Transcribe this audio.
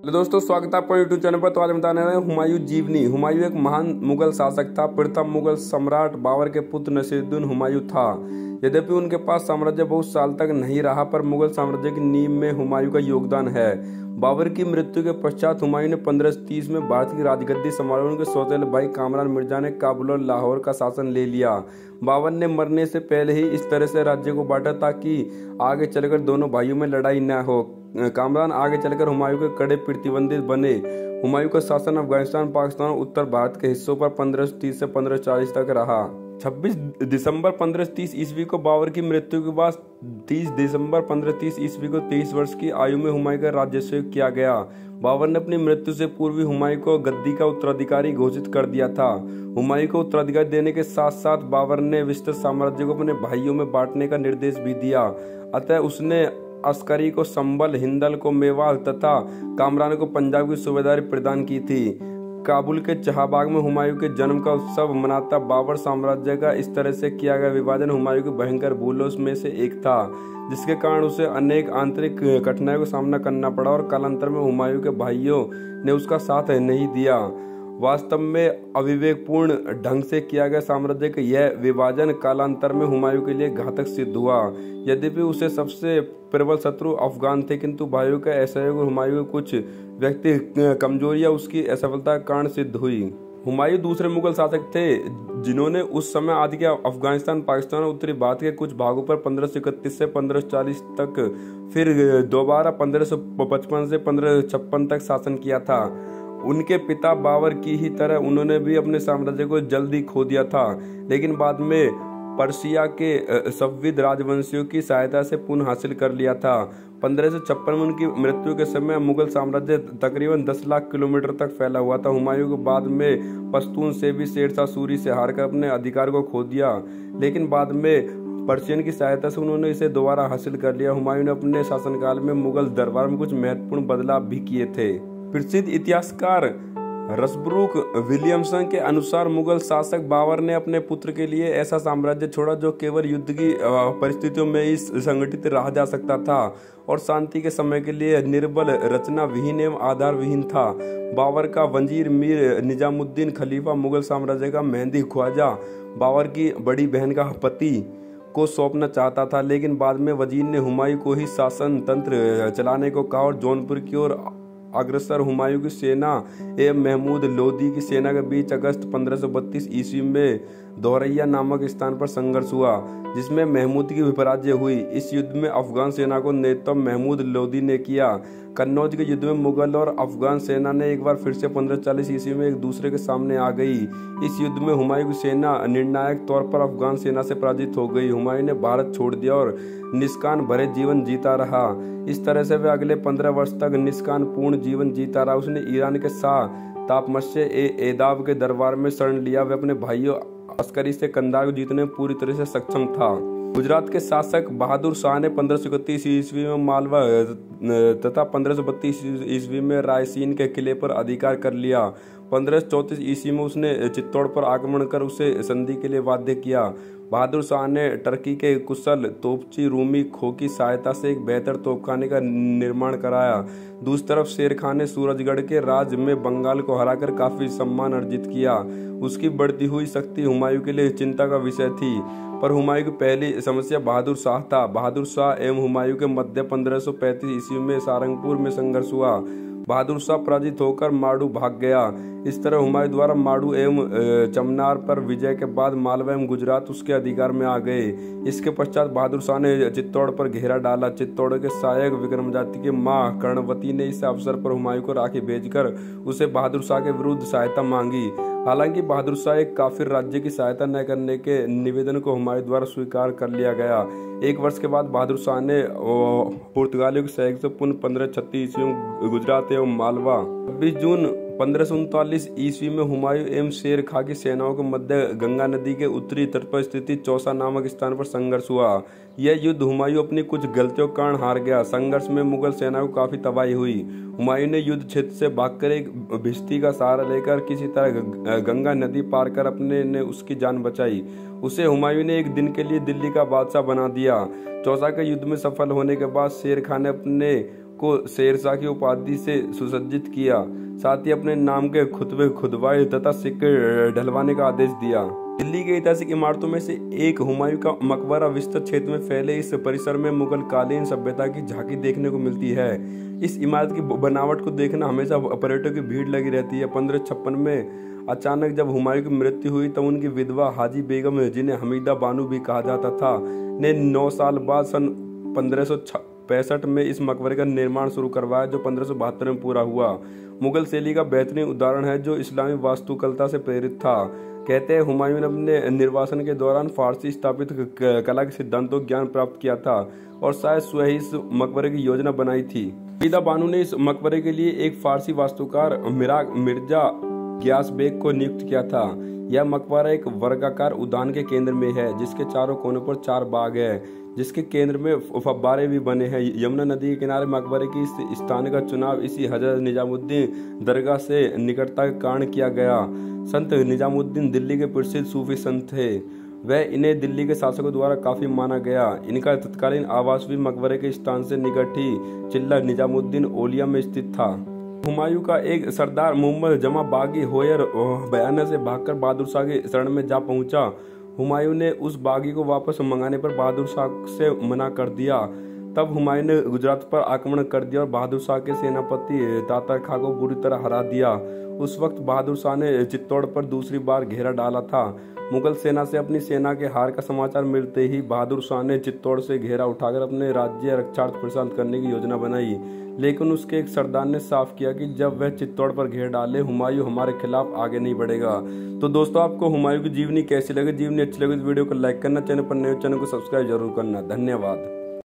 Hello दोस्तों, स्वागत है आपका यूट्यूब चैनल पर। तो आज हम बताने रहे हैं हुमायूं जीवनी। हुमायूं एक महान मुगल शासक था। प्रथम मुगल सम्राट बाबर के पुत्र नसीरुद्दीन हुमायूं था। यद्यपि उनके पास साम्राज्य बहुत साल तक नहीं रहा, पर मुगल साम्राज्य की नींव में हुमायूं का योगदान है। बाबर की मृत्यु के पश्चात हुमायूं ने 1530 में भारत की राजगद्दी संभाली। उनके सौतेले भाई कामरान मिर्जा ने काबुल और लाहौर का शासन ले लिया। बाबर ने मरने से पहले ही इस तरह से राज्य को बांटा ताकि आगे चलकर दोनों भाइयों में लड़ाई न हो। कामरान आगे चलकर हुमायूं के कड़े प्रतिबंधी बने। हुमायूं का शासन अफगानिस्तान, पाकिस्तान और उत्तर भारत के हिस्सों पर 1530 से 1540 तक रहा। 26 दिसंबर 1530 ईस्वी को बाबर की मृत्यु के बाद 30 दिसंबर 1530 ईस्वी को 23 वर्ष की आयु में हुमायूं का राज्याभिषेक किया गया। बाबर ने अपनी मृत्यु से पूर्व ही हुमायूं को गद्दी का उत्तराधिकारी घोषित कर दिया था। हुमायूं को उत्तराधिकारी देने के साथ साथ बाबर ने विस्तृत साम्राज्य को अपने भाइयों में बांटने का निर्देश भी दिया। अतः उसने अस्करी को संभल, हिंदल को मेवाड़ तथा कामरान को पंजाब की सूबेदारी प्रदान की थी। काबुल के चहाबाग में हुमायूं के जन्म का उत्सव मनाता बाबर साम्राज्य का इस तरह से किया गया विभाजन हुमायूं की भयंकर भूलों में से एक था, जिसके कारण उसे अनेक आंतरिक कठिनाइयों का सामना करना पड़ा और कालांतर में हुमायूं के भाइयों ने उसका साथ नहीं दिया। वास्तव में अविवेकपूर्ण ढंग से किया गया साम्राज्य का यह विभाजन कालांतर में हुमायूं के लिए घातक सिद्ध हुआ। यद्यपि उसे सबसे प्रबल शत्रु अफगान थे, किंतु भाइयों का असहयोग और हुमायूं के कुछ व्यक्ति कमजोरियां उसकी असफलता का कारण सिद्ध हुई। हुमायूं दूसरे मुगल शासक थे जिन्होंने उस समय आदि के अफगानिस्तान, पाकिस्तान और उत्तरी भारत के कुछ भागों पर 1531 से 1540 तक, फिर दोबारा 1555 से 1556 तक शासन किया था। उनके पिता बाबर की ही तरह उन्होंने भी अपने साम्राज्य को जल्दी खो दिया था, लेकिन बाद में पर्शिया के सफविद राजवंशियों की सहायता से पुनः हासिल कर लिया था। 1556 में उनकी मृत्यु के समय मुगल साम्राज्य तकरीबन 10 लाख किलोमीटर तक फैला हुआ था। हुमायूं को बाद में पश्तून से भी शेरशाह सूरी से हारकर अपने अधिकार को खो दिया, लेकिन बाद में पर्शियन की सहायता से उन्होंने इसे दोबारा हासिल कर लिया। हुमायूं ने अपने शासनकाल में मुगल दरबार में कुछ महत्वपूर्ण बदलाव भी किए थे। प्रसिद्ध इतिहासकार रसब्रूक विलियमसन के अनुसार मुगल शासक बाबर ने अपने पुत्र के लिए ऐसा साम्राज्य छोड़ा जो केवल युद्ध की परिस्थितियों में ही संगठित रहा जा सकता था और शांति के समय के लिए निर्बल, रचना विहीन एवं आधार विहीन था। बाबर का वजीर मीर निजामुद्दीन खलीफा मुगल साम्राज्य का मेहंदी ख्वाजा बाबर की बड़ी बहन का पति को सौंपना चाहता था, लेकिन बाद में वजीर ने हुमायूं को ही शासन तंत्र चलाने को कहा और जौनपुर की ओर अग्रसर हुमायूं की सेना एवं महमूद लोदी की सेना के बीच अगस्त 1532 ईस्वी में दोरैया नामक स्थान पर संघर्ष हुआ, जिसमें महमूद की विपराजय हुई। इस युद्ध में अफगान सेना को नेतृत्व महमूद लोदी ने किया। कन्नौज के युद्ध में मुगल और अफगान सेना ने एक बार फिर से 1540 ईस्वी में एक दूसरे के सामने आ गई। इस युद्ध में हुमायूं की सेना निर्णायक तौर पर अफगान सेना से पराजित हो गई। हुमायूं ने भारत छोड़ दिया और निष्काम भरे जीवन जीता रहा। इस तरह से वह अगले 15 वर्ष तक निष्काम पूर्ण जीवन जीता रहा। उसने ईरान के शाह ताहमास्प एदाब के दरबार में शरण लिया। वह अपने भाइयों अस्करी से कंधार को जीतने में पूरी तरह से सक्षम था। गुजरात के शासक बहादुर शाह ने 1531 ईस्वी में मालवा तथा 1532 ईस्वी में रायसीन के किले पर अधिकार कर लिया। 1534 ईस्वी में उसने चित्तौड़ पर आक्रमण कर उसे संधि के लिए बाध्य किया। बहादुर शाह ने टर्की के कुशल तोपची रूमी खो की सहायता से एक बेहतर तोपखाने का निर्माण कराया। दूसरी तरफ शेर खान ने सूरजगढ़ के राज में बंगाल को हराकर काफी सम्मान अर्जित किया। उसकी बढ़ती हुई शक्ति हुमायूं के लिए चिंता का विषय थी, पर हुमायूं की पहली समस्या बहादुर शाह था। बहादुर शाह एवं हुमायूं के मध्य 1535 ईस्वी में सारंगपुर में संघर्ष हुआ। बहादुर शाह पराजित होकर माड़ू भाग गया। इस तरह हुमायूं द्वारा माड़ू एवं चमनार पर विजय के बाद मालवा एवं गुजरात उसके अधिकार में आ गए। इसके पश्चात बहादुर शाह ने चित्तौड़ पर घेरा डाला। चित्तौड़ के सहायक विक्रमादित्य की मां कर्णवती ने इस अवसर पर हुमायूं को राखी भेजकर उसे बहादुर शाह के विरुद्ध सहायता मांगी। हालांकि बहादुर शाह एक काफिर राज्य की सहायता न करने के निवेदन को हुमायूं द्वारा स्वीकार कर लिया गया। एक वर्ष के बाद बहादुर शाह ने पुर्तगालियों के सहयोग से पुनः 1536 ईस्वी में गुजरात एवं मालवा। 26 जून 1539 ईस्वी में हुमायूं एवं शेर खां की सेनाओं के मध्य गंगा नदी के उत्तरी तट पर स्थित चौसा नामक स्थान पर संघर्ष हुआ। यह युद्ध हुमायूं अपनी कुछ गलतियों के कारण हार गया। संघर्ष में मुगल सेना को काफी तबाही हुई। हुमायूं ने युद्ध क्षेत्र से भागकर एक भिश्ती का सहारा लेकर किसी तरह गंगा नदी पार कर अपने ने उसकी जान बचाई। उसे हुमायूं ने एक दिन के लिए दिल्ली का बादशाह बना दिया। चौसा के युद्ध में सफल होने के बाद शेर खान ने अपने को शेरशाह की उपाधि से सुसज्जित किया। साथ ही अपने नाम के खुतबे खुदवाए तथा सिक्के ढलवाने का आदेश दिया। दिल्ली के ऐतिहासिक इमारतों में से एक हुमायूं का मकबरा विस्तृत क्षेत्र में फैले इस परिसर में मुगल कालीन सभ्यता की झांकी देखने को मिलती है। इस इमारत की बनावट को देखना हमेशा पर्यटकों की भीड़ लगी रहती है। 1556 में अचानक जब हुमायूं की मृत्यु हुई तब उनकी विधवा हाजी बेगम, जिन्हें हमीदा बानो भी कहा जाता था, ने 9 साल बाद सन 1565 में इस मकबरे का निर्माण शुरू करवाया, जो 1572 में पूरा हुआ। मुगल शैली का बेहतरीन उदाहरण है जो इस्लामी वास्तुकला से प्रेरित था। कहते हैं हुमायूं ने अपने निर्वासन के दौरान फारसी स्थापित कला के सिद्धांतों को ज्ञान प्राप्त किया था और शायद स्वयं ही इस मकबरे की योजना बनाई थी। हमीदा बानो ने इस मकबरे के लिए एक फारसी वास्तुकार मिराग मिर्जा गियास बेग को नियुक्त किया था। यह मकबरा एक वर्गाकार उद्यान के केंद्र में है, जिसके चारों कोनों पर 4 बाग है, जिसके केंद्र में फव्वारे भी बने हैं। यमुना नदी के किनारे मकबरे की इस स्थान का चुनाव इसी हजरत निजामुद्दीन दरगाह से निकटता के कारण किया गया। संत निजामुद्दीन दिल्ली के प्रसिद्ध सूफी संत थे। वह इन्हें दिल्ली के शासकों द्वारा काफी माना गया। इनका तत्कालीन आवास भी मकबरे के स्थान से निकट ही चिल्ला निजामुद्दीन ओलिया में स्थित था। हुमायूं का एक सरदार मोहम्मद जमा बागी होयर बयाना से भागकर बहादुर शाह के शरण में जा पहुंचा। हुमायूं ने उस बागी को वापस मंगाने पर बहादुर शाह से मना कर दिया। तब हुमायूं ने गुजरात पर आक्रमण कर दिया और बहादुर शाह के सेनापति तातर खां को बुरी तरह हरा दिया। उस वक्त बहादुर शाह ने चित्तौड़ पर दूसरी बार घेरा डाला था। मुगल सेना से अपनी सेना के हार का समाचार मिलते ही बहादुर शाह ने चित्तौड़ से घेरा उठाकर अपने राज्य रक्षार्थ प्रशांत करने की योजना बनाई, लेकिन उसके एक सरदार ने साफ किया कि जब वह चित्तौड़ पर घेर डाले, हुमायूं हमारे खिलाफ आगे नहीं बढ़ेगा। तो दोस्तों, आपको हुमायूं की जीवनी कैसी लगी? जीवनी अच्छी लगी तो वीडियो को लाइक करना, चैनल पर नए चैनल को सब्सक्राइब जरूर करना। धन्यवाद।